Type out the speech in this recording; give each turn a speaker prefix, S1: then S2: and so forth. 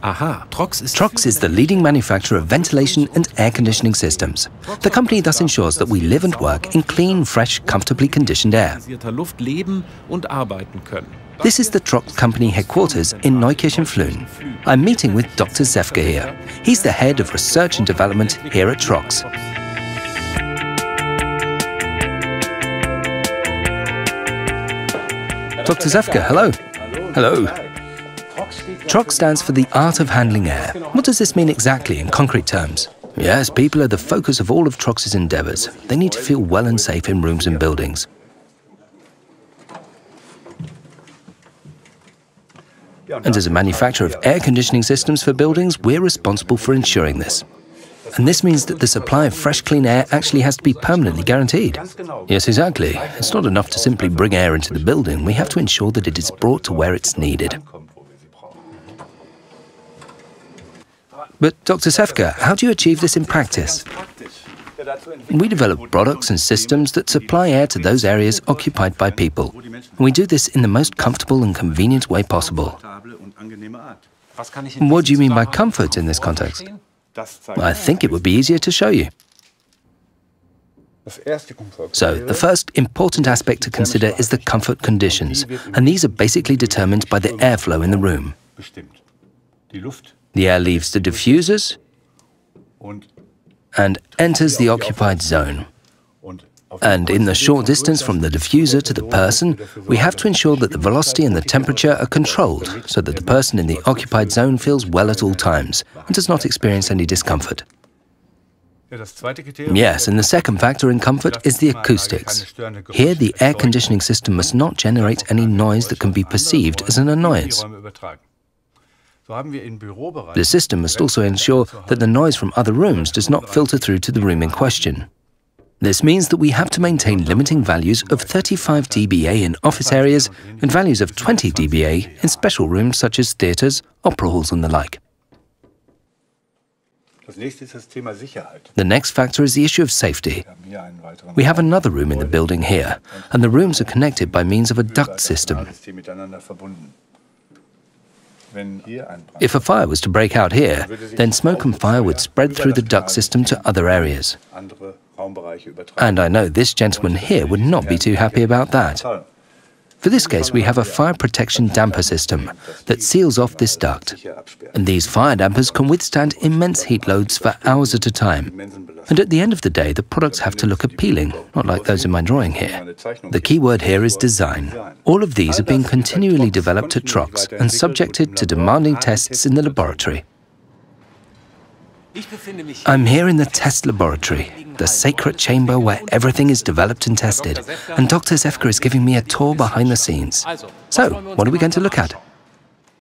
S1: TROX is the leading manufacturer of ventilation and air conditioning systems. The company thus ensures that we live and work in clean, fresh, comfortably conditioned air. This is the TROX company headquarters in Neukirchen-Flühen. I'm meeting with Dr. Zefke here. He's the head of research and development here at TROX. Dr. Zefke, hello. Hello. TROX stands for the art of handling air. What does this mean exactly in concrete terms? Yes, people are the focus of all of TROX's endeavors. They need to feel well and safe in rooms and buildings. And as a manufacturer of air conditioning systems for buildings, we're responsible for ensuring this. And this means that the supply of fresh, clean air actually has to be permanently guaranteed. Yes, exactly. It's not enough to simply bring air into the building. We have to ensure that it is brought to where it's needed. But Dr. Zefke, how do you achieve this in practice? We develop products and systems that supply air to those areas occupied by people. We do this in the most comfortable and convenient way possible. What do you mean by comfort in this context? I think it would be easier to show you. So, the first important aspect to consider is the comfort conditions, and these are basically determined by the airflow in the room. The air leaves the diffusers and enters the occupied zone. And in the short distance from the diffuser to the person, we have to ensure that the velocity and the temperature are controlled so that the person in the occupied zone feels well at all times and does not experience any discomfort. Yes, and the second factor in comfort is the acoustics. Here, the air conditioning system must not generate any noise that can be perceived as an annoyance. The system must also ensure that the noise from other rooms does not filter through to the room in question. This means that we have to maintain limiting values of 35 dBA in office areas and values of 20 dBA in special rooms such as theatres, opera halls and the like. The next factor is the issue of safety. We have another room in the building here, and the rooms are connected by means of a duct system. If a fire was to break out here, then smoke and fire would spread through the duct system to other areas. And I know this gentleman here would not be too happy about that. For this case, we have a fire protection damper system that seals off this duct. And these fire dampers can withstand immense heat loads for hours at a time. And at the end of the day, the products have to look appealing, not like those in my drawing here. The key word here is design. All of these are being continually developed at TROX and subjected to demanding tests in the laboratory. I'm here in the test laboratory, the sacred chamber where everything is developed and tested, and Dr. Zefke is giving me a tour behind the scenes. So, what are we going to look at?